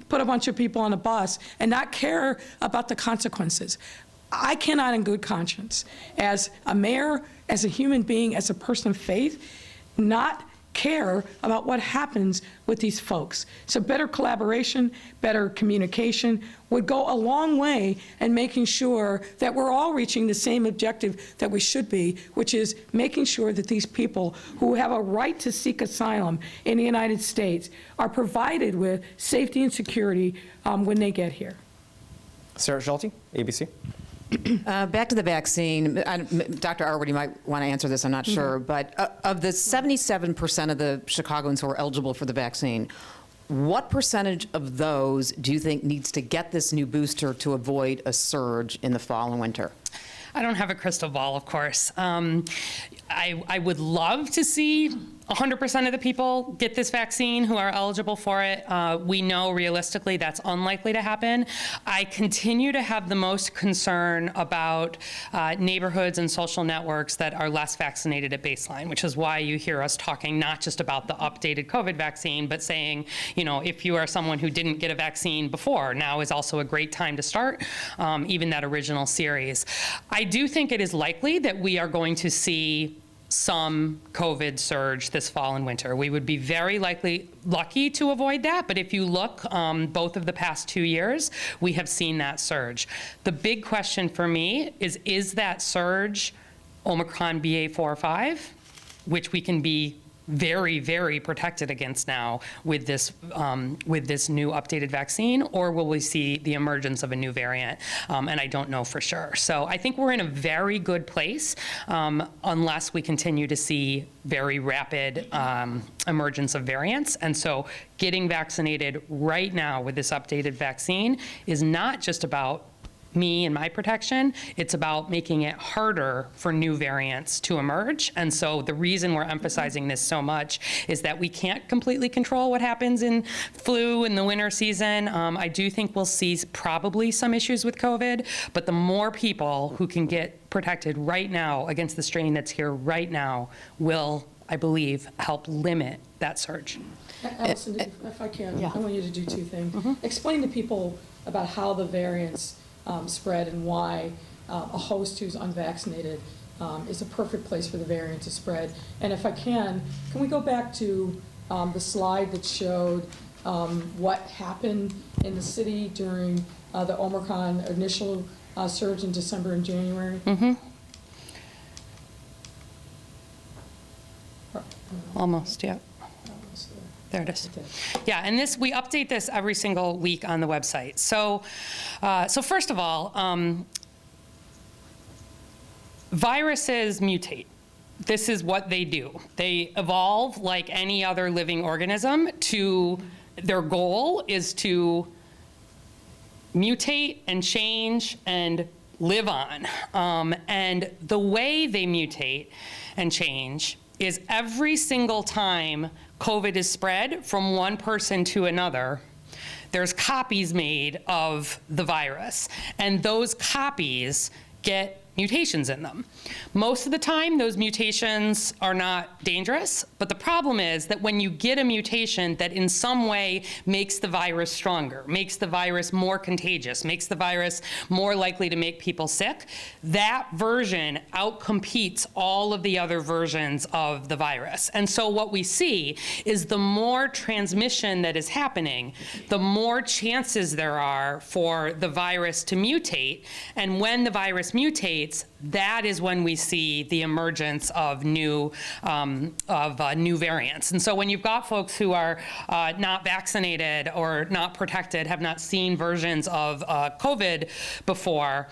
put a bunch of people on a bus, and not care about the consequences. I cannot in good conscience, as a mayor, as a human being, as a person of faith, not care about what happens with these folks. So better collaboration, better communication would go a long way in making sure that we're all reaching the same objective that we should be, which is making sure that these people who have a right to seek asylum in the United States are provided with safety and security when they get here. Sarah Schulte, ABC. Back to the vaccine. Dr. Arwady might want to answer this, I'm not sure. But of the 77% of the Chicagoans who are eligible for the vaccine, what percentage of those do you think needs to get this new booster to avoid a surge in the fall and winter? I don't have a crystal ball, of course. I would love to see 100% of the people get this vaccine who are eligible for it. We know realistically that's unlikely to happen. I continue to have the most concern about neighborhoods and social networks that are less vaccinated at baseline, which is why you hear us talking not just about the updated COVID vaccine, but saying, you know, if you are someone who didn't get a vaccine before, now is also a great time to start, even that original series. I do think it is likely that we are going to see some COVID surge this fall and winter. We would be very lucky to avoid that, but if you look both of the past 2 years, we have seen that surge. The big question for me is that surge Omicron BA.4 or 5, which we can be very, very protected against now with this new updated vaccine, or will we see the emergence of a new variant? And I don't know for sure. So I think we're in a very good place unless we continue to see very rapid emergence of variants. And so getting vaccinated right now with this updated vaccine is not just about me and my protection, it's about making it harder for new variants to emerge. And so the reason we're emphasizing this so much is that we can't completely control what happens in flu in the winter season. I do think we'll see probably some issues with COVID, but the more people who can get protected right now against the strain that's here right now will, I believe, help limit that surge. Allison, if I can, I want you to do two things. Explain to people about how the variants spread and why a host who's unvaccinated is a perfect place for the variant to spread. And if I can we go back to the slide that showed what happened in the city during the Omicron initial surge in December and January? Almost, yeah. There it is. Yeah, and we update this every single week on the website. So first of all, viruses mutate. This is what they do. They evolve like any other living organism their goal is to mutate and change and live on. And the way they mutate and change is every single time COVID is spread from one person to another, there's copies made of the virus, and those copies get mutations in them. Most of the time, those mutations are not dangerous, but the problem is that when you get a mutation that in some way makes the virus stronger, makes the virus more contagious, makes the virus more likely to make people sick, that version outcompetes all of the other versions of the virus. And so what we see is the more transmission that is happening, the more chances there are for the virus to mutate. And when the virus mutates, that is when we see the emergence of new variants. And so when you've got folks who are not vaccinated or not protected, have not seen versions of COVID before,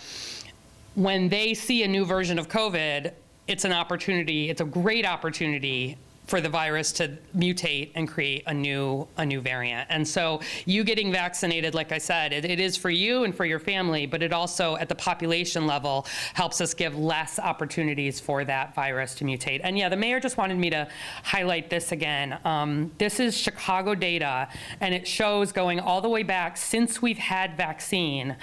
when they see a new version of COVID, it's an opportunity, it's a great opportunity for the virus to mutate and create a new variant. And so you getting vaccinated, like I said, it is for you and for your family, but it also at the population level helps us give less opportunities for that virus to mutate. And yeah, the mayor just wanted me to highlight this again. This is Chicago data, and it shows going all the way back since we've had vaccine.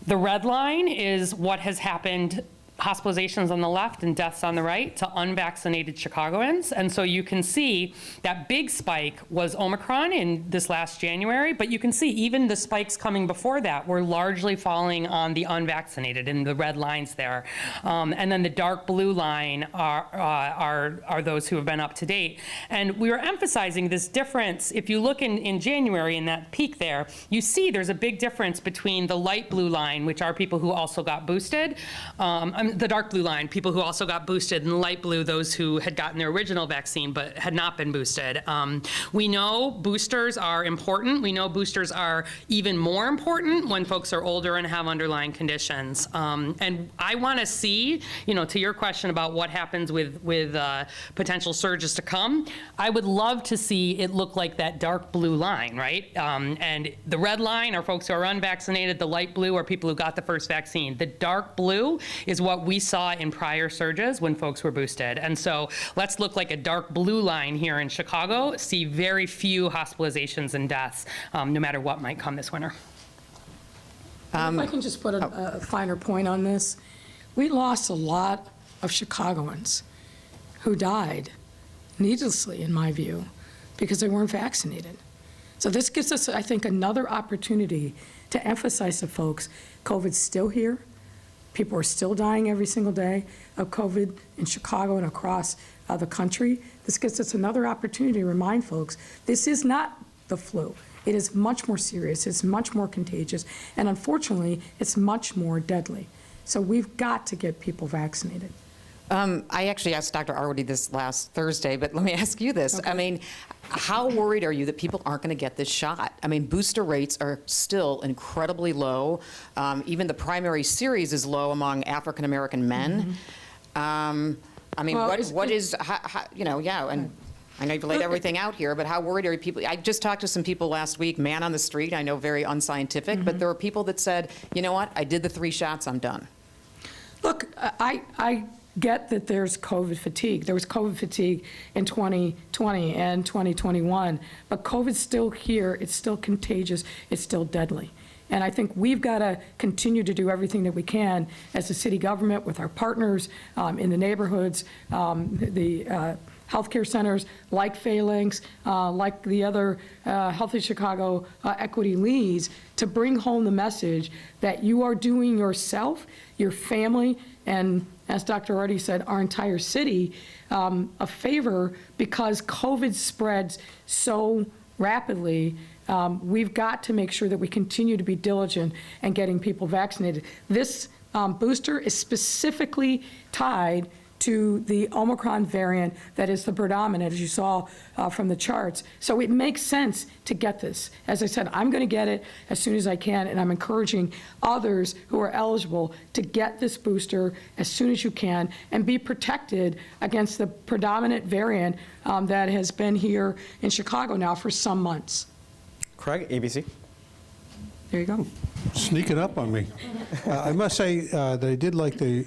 The red line is what has happened, hospitalizations on the left and deaths on the right, to unvaccinated Chicagoans. And so you can see that big spike was Omicron in this last January, but you can see even the spikes coming before that were largely falling on the unvaccinated in the red lines there. And then the dark blue line are those who have been up to date. And we were emphasizing this difference. If you look in January in that peak there, you see there's a big difference between the light blue line, which are people who also got boosted, the dark blue line, people who also got boosted, and the light blue, those who had gotten their original vaccine but had not been boosted. We know boosters are important. We know boosters are even more important when folks are older and have underlying conditions. And I want to see, to your question about what happens with potential surges to come, I would love to see it look like that dark blue line, right? And the red line are folks who are unvaccinated. The light blue are people who got the first vaccine. The dark blue is what we saw in prior surges when folks were boosted. And so let's look like a dark blue line here in Chicago, see very few hospitalizations and deaths, no matter what might come this winter. If I can just put a finer point on this, we lost a lot of Chicagoans who died needlessly, in my view, because they weren't vaccinated. So this gives us, I think, another opportunity to emphasize to folks, COVID's still here. People are still dying every single day of COVID in Chicago and across the country. This gives us another opportunity to remind folks, this is not the flu. It is much more serious, it's much more contagious, and unfortunately, it's much more deadly. So we've got to get people vaccinated. I actually asked Dr. Arwady this last Thursday, but let me ask you this. Okay. I mean, how worried are you that people aren't going to get this shot? I mean, booster rates are still incredibly low. Even the primary series is low among African-American men. I mean, Well, and I know you've laid everything out here, but how worried are people? I just talked to some people last week, man on the street, I know very unscientific, but there were people that said, you know what, I did the 3 shots, I'm done. Look, I get that there's COVID fatigue. There was COVID fatigue in 2020 and 2021, but COVID's still here, it's still contagious, it's still deadly. And I think we've got to continue to do everything that we can as a city government with our partners in the neighborhoods, the healthcare centers like Phalanx, like the other Healthy Chicago equity leads, to bring home the message that you are doing yourself, your family, and as Dr. Arwady said, our entire city a favor, because COVID spreads so rapidly. We've got to make sure that we continue to be diligent in getting people vaccinated. This booster is specifically tied to the Omicron variant that is the predominant, as you saw from the charts. So it makes sense to get this. As I said, I'm going to get it as soon as I can, and I'm encouraging others who are eligible to get this booster as soon as you can and be protected against the predominant variant that has been here in Chicago now for some months. Craig, ABC. There you go. Sneaking up on me. I must say that I did like the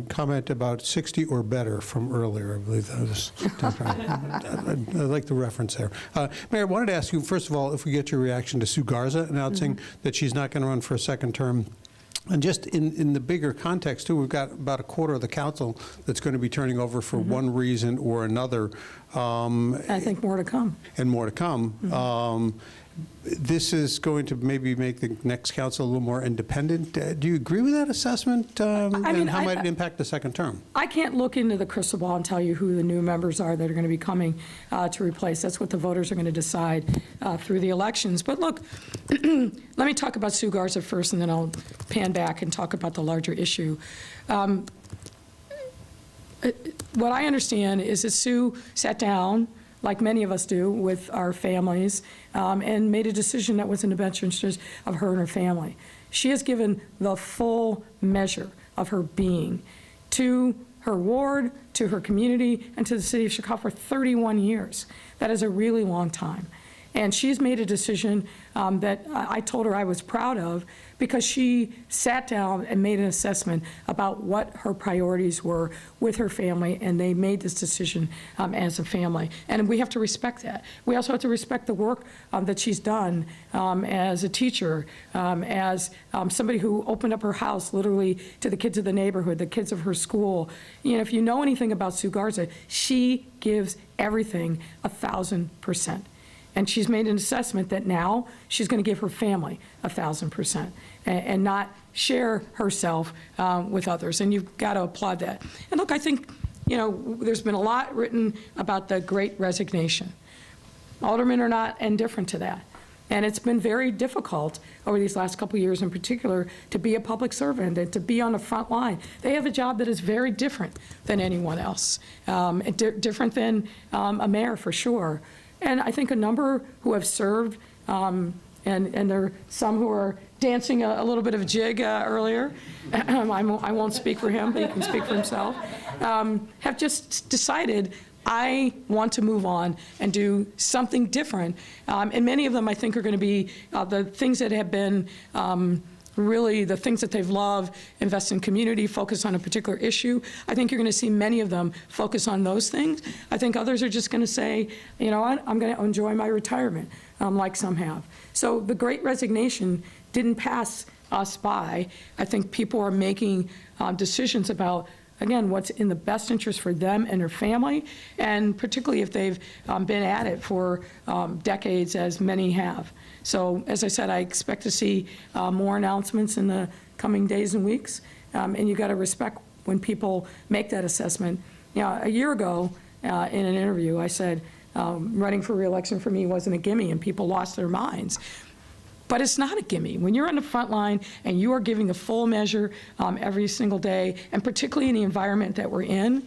comment about 60 or better from earlier. I believe that was. I like the reference there. Mayor, I wanted to ask you, first of all, if we get your reaction to Sue Garza announcing that she's not going to run for a second term. And just in the bigger context, too, we've got about a quarter of the council that's going to be turning over for one reason or another. I think more to come. And more to come. This is going to maybe make the next council a little more independent. Do you agree with that assessment? And how might it impact the second term? I can't look into the crystal ball and tell you who the new members are that are going to be coming to replace. That's what the voters are going to decide through the elections. But look, let me talk about Sue Garza first, and then I'll pan back and talk about the larger issue. What I understand is that Sue sat down, like many of us do, with our families, and made a decision that was in the best interest of her and her family. She has given the full measure, of her being to her ward, to her community, and to the city of Chicago for 31 years. That is a really long time. And she's made a decision that I told her I was proud of, because she sat down and made an assessment about what her priorities were with her family, and they made this decision as a family. And we have to respect that. We also have to respect the work that she's done as a teacher, as somebody who opened up her house literally to the kids of the neighborhood, the kids of her school. You know, if you know anything about Sue Garza, she gives everything 1,000%. And she's made an assessment that now she's going to give her family 1,000% and not share herself with others. And you've got to applaud that. And look, I think, you know, there's been a lot written about the Great Resignation. Aldermen are not indifferent to that. And it's been very difficult over these last couple of years in particular to be a public servant and to be on the front line. They have a job that is very different than anyone else, different than a mayor for sure. And I think a number who have served, and there are some who are dancing a little bit of a jig earlier. I won't speak for him, but he can speak for himself. Have just decided, I want to move on and do something different. And many of them, I think, are going to be the things that have been really the things that they've loved, invest in community, focus on a particular issue. I think you're going to see many of them focus on those things. I think others are just going to say, you know what, I'm going to enjoy my retirement, like some have. So the Great Resignation didn't pass us by. I think people are making decisions about, again, what's in the best interest for them and their family, and particularly if they've been at it for decades, as many have. So, as I said, I expect to see more announcements in the coming days and weeks, and you've got to respect when people make that assessment. You know, a year ago, in an interview, I said running for re-election for me wasn't a gimme, and people lost their minds. But it's not a gimme. When you're on the front line and you are giving the full measure every single day, and particularly in the environment that we're in,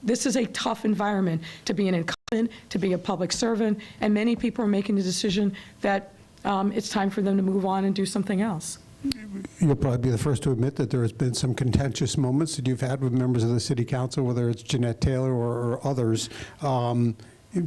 this is a tough environment to be an incumbent, to be a public servant, and many people are making the decision that it's time for them to move on and do something else. You'll probably be the first to admit that there has been some contentious moments that you've had with members of the City Council, whether it's Jeanette Taylor or others.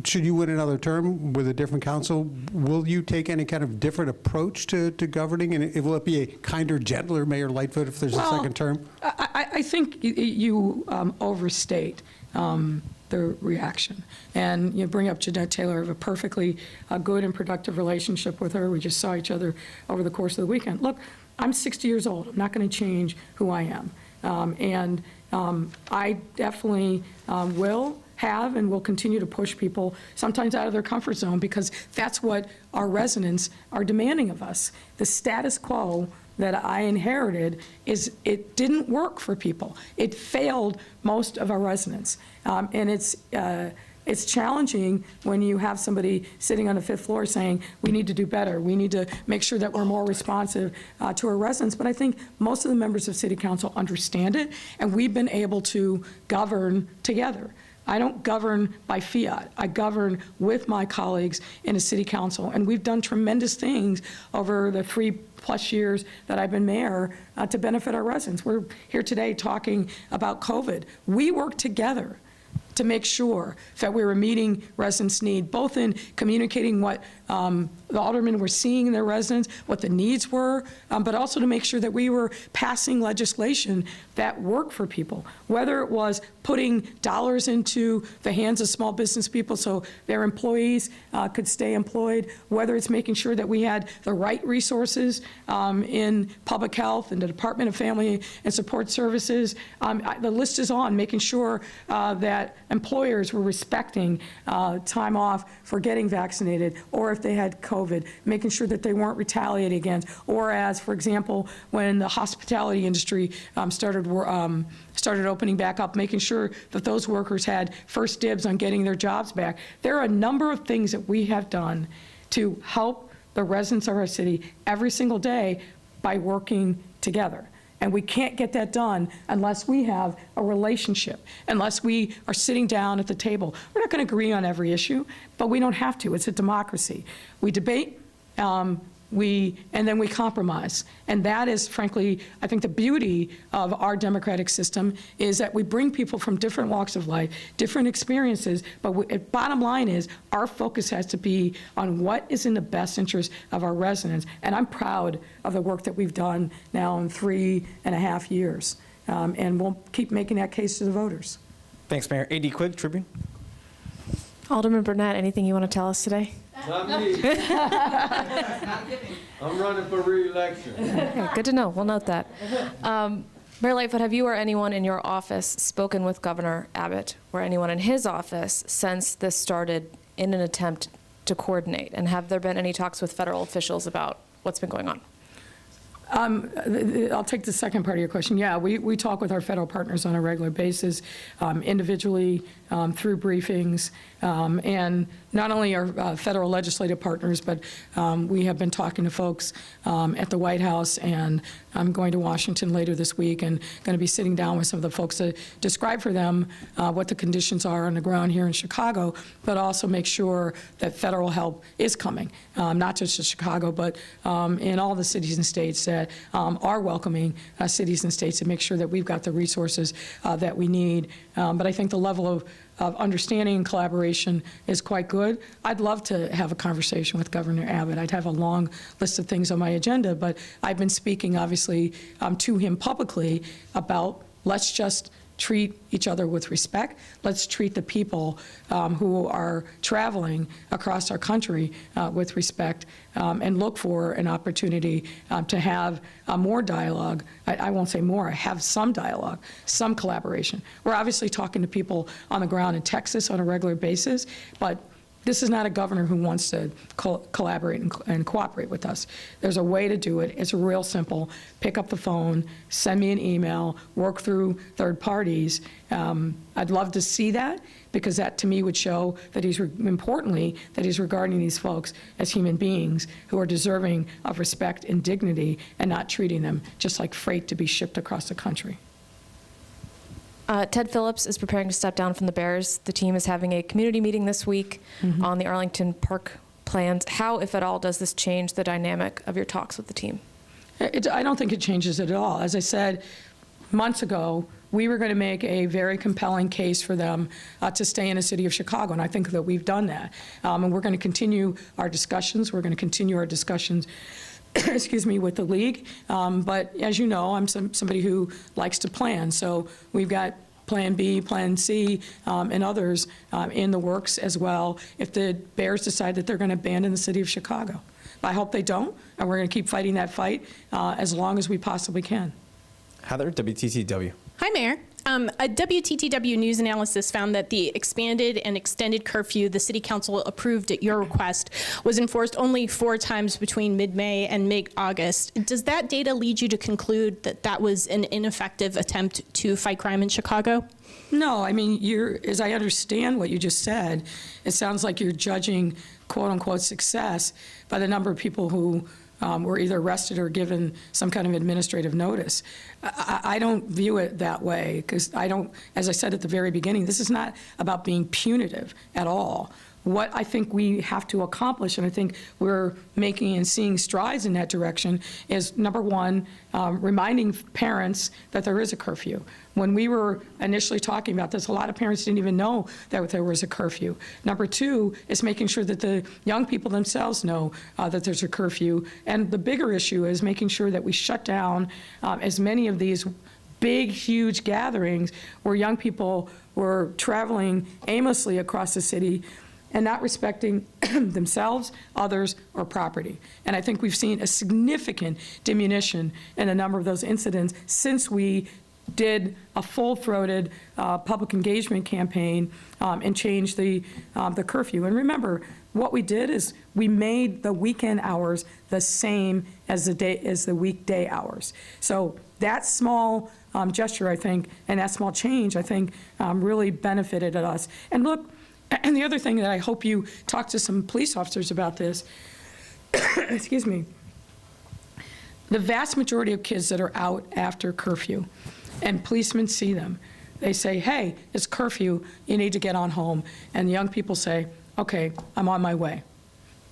Should you win another term with a different council, will you take any kind of different approach to governing? And will it be a kinder, gentler Mayor Lightfoot if there's a second term? I think you overstate the reaction. And you bring up Jeanette Taylor. I have a perfectly good and productive relationship with her. We just saw each other over the course of the weekend. Look, I'm 60 years old. I'm not going to change who I am. I definitely will have and will continue to push people sometimes out of their comfort zone, because that's what our residents are demanding of us. The status quo that I inherited it didn't work for people. It failed most of our residents. And it's challenging when you have somebody sitting on the 5th floor saying, we need to do better. We need to make sure that we're more responsive to our residents. But I think most of the members of City Council understand it, and we've been able to govern together. I don't govern by fiat. I govern with my colleagues in a city council, and we've done tremendous things over the 3+ years that I've been mayor to benefit our residents. We're here today talking about COVID. We work together to make sure that we were meeting residents' need, both in communicating what the aldermen were seeing in their residents, what the needs were, but also to make sure that we were passing legislation that worked for people, whether it was putting dollars into the hands of small business people so their employees could stay employed, whether it's making sure that we had the right resources in public health and the Department of Family and Support Services. The list is on, making sure that employers were respecting time off for getting vaccinated, or if they had COVID, making sure that they weren't retaliated against, or as, for example, when the hospitality industry started opening back up, making sure that those workers had first dibs on getting their jobs back. There are a number of things that we have done to help the residents of our city every single day by working together. And we can't get that done unless we have a relationship, unless we are sitting down at the table. We're not going to agree on every issue, but we don't have to. It's a democracy. We debate, and then we compromise. And that is, frankly, I think the beauty of our democratic system is that we bring people from different walks of life, different experiences, but bottom line is our focus has to be on what is in the best interest of our residents. And I'm proud of the work that we've done now in 3.5 years. And we'll keep making that case to the voters. Thanks, Mayor. AD Quigg, Tribune. Alderman Burnett, anything you want to tell us today? Not me. I'm running for re-election. Okay, good to know. We'll note that. Mayor Lightfoot, have you or anyone in your office spoken with Governor Abbott or anyone in his office since this started in an attempt to coordinate? And have there been any talks with federal officials about what's been going on? I'll take the second part of your question. Yeah, we talk with our federal partners on a regular basis, individually, through briefings, and not only our federal legislative partners, but we have been talking to folks at the White House, and I'm going to Washington later this week and going to be sitting down with some of the folks to describe for them what the conditions are on the ground here in Chicago, but also make sure that federal help is coming, not just to Chicago, but in all the cities and states that are welcoming cities and states, to make sure that we've got the resources that we need. But I think the level of understanding and collaboration is quite good. I'd love to have a conversation with Governor Abbott. I'd have a long list of things on my agenda, but I've been speaking, obviously, to him publicly about let's just treat each other with respect. Let's treat the people who are traveling across our country with respect, and look for an opportunity to have more dialogue. I won't say more, have some dialogue, some collaboration. We're obviously talking to people on the ground in Texas on a regular basis, but this is not a governor who wants to collaborate and cooperate with us. There's a way to do it. It's real simple. Pick up the phone, send me an email, work through third parties. I'd love to see that, because that to me would show that importantly, that he's regarding these folks as human beings who are deserving of respect and dignity, and not treating them just like freight to be shipped across the country. Ted Phillips is preparing to step down from the Bears. The team is having a community meeting this week on the Arlington Park plans. How, if at all, does this change the dynamic of your talks with the team? I don't think it changes it at all. As I said months ago, we were going to make a very compelling case for them to stay in the city of Chicago, and I think that we've done that. And we're going to continue our discussions. We're going to continue our discussions excuse me, with the league. But as you know, I'm somebody who likes to plan. So we've got Plan B, Plan C, and others in the works as well if the Bears decide that they're going to abandon the city of Chicago. I hope they don't, and we're going to keep fighting that fight as long as we possibly can. Heather, WTTW. Hi, Mayor. A WTTW news analysis found that the expanded and extended curfew the City Council approved at your request was enforced only 4 times between mid-May and mid-August. Does that data lead you to conclude that that was an ineffective attempt to fight crime in Chicago? No, I mean, as I understand what you just said, it sounds like you're judging quote-unquote success by the number of people who were either arrested or given some kind of administrative notice. I don't view it that way, because as I said at the very beginning, this is not about being punitive at all. What I think we have to accomplish, and I think we're making and seeing strides in that direction, is number one, reminding parents that there is a curfew. When we were initially talking about this, a lot of parents didn't even know that there was a curfew. Number two is making sure that the young people themselves know that there's a curfew. And the bigger issue is making sure that we shut down as many of these big, huge gatherings where young people were traveling aimlessly across the city and not respecting themselves, others, or property. And I think we've seen a significant diminution in a number of those incidents since we did a full-throated public engagement campaign and changed the curfew. And remember, what we did is we made the weekend hours the same as the weekday hours. So that small gesture, I think, and that small change, I think, really benefited us. And look, and the other thing that I hope you talk to some police officers about this, excuse me, the vast majority of kids that are out after curfew, and policemen see them, they say, hey, it's curfew, you need to get on home. And the young people say, okay, I'm on my way.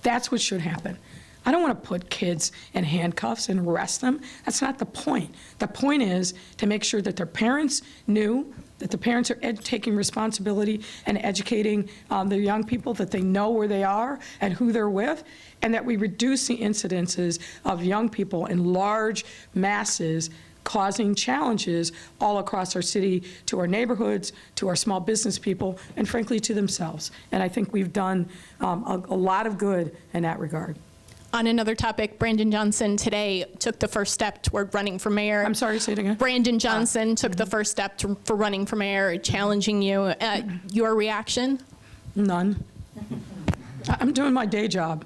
That's what should happen. I don't want to put kids in handcuffs and arrest them. That's not the point. The point is to make sure that their parents knew, that the parents are taking responsibility and educating their young people, that they know where they are and who they're with, and that we reduce the incidences of young people in large masses causing challenges all across our city, to our neighborhoods, to our small business people, and frankly, to themselves. And I think we've done a lot of good in that regard. On another topic, Brandon Johnson today took the first step toward running for mayor. I'm sorry, say it again. Brandon Johnson took the first step for running for mayor, challenging you. Your reaction? None. I'm doing my day job.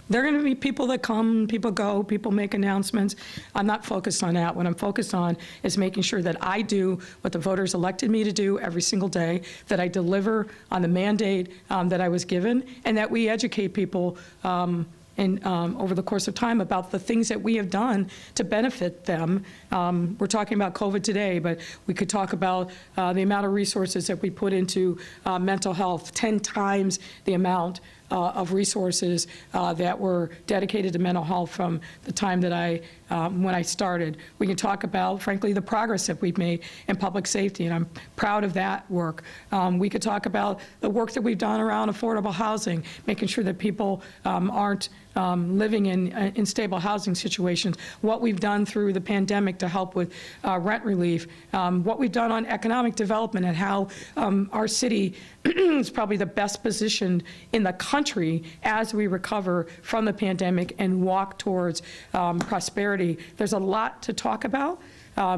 There are going to be people that come, people go, people make announcements. I'm not focused on that. What I'm focused on is making sure that I do what the voters elected me to do every single day, that I deliver on the mandate that I was given, and that we educate people over the course of time about the things that we have done to benefit them. We're talking about COVID today, but we could talk about the amount of resources that we put into mental health, 10 times the amount of resources that were dedicated to mental health from the time that when I started. We can talk about, frankly, the progress that we've made in public safety, and I'm proud of that work. We could talk about the work that we've done around affordable housing, making sure that people aren't living in stable housing situations, what we've done through the pandemic to help with rent relief, what we've done on economic development, and how our city is probably the best positioned in the country as we recover from the pandemic and walk towards prosperity. There's a lot to talk about,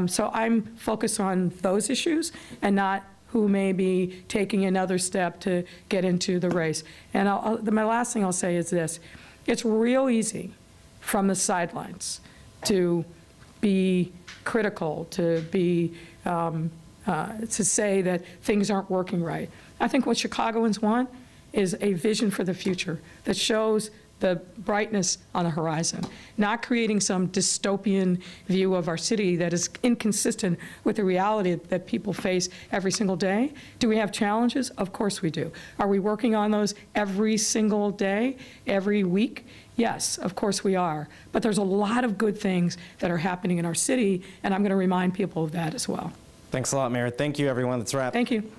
so I'm focused on those issues and not who may be taking another step to get into the race. And my last thing I'll say is this. It's real easy from the sidelines to be critical, to say that things aren't working right. I think what Chicagoans want is a vision for the future that shows the brightness on the horizon, not creating some dystopian view of our city that is inconsistent with the reality that people face every single day. Do we have challenges? Of course we do. Are we working on those every single day, every week? Yes, of course we are. But there's a lot of good things that are happening in our city, and I'm going to remind people of that as well. Thanks a lot, Mayor. Thank you, everyone. That's a wrap. Thank you.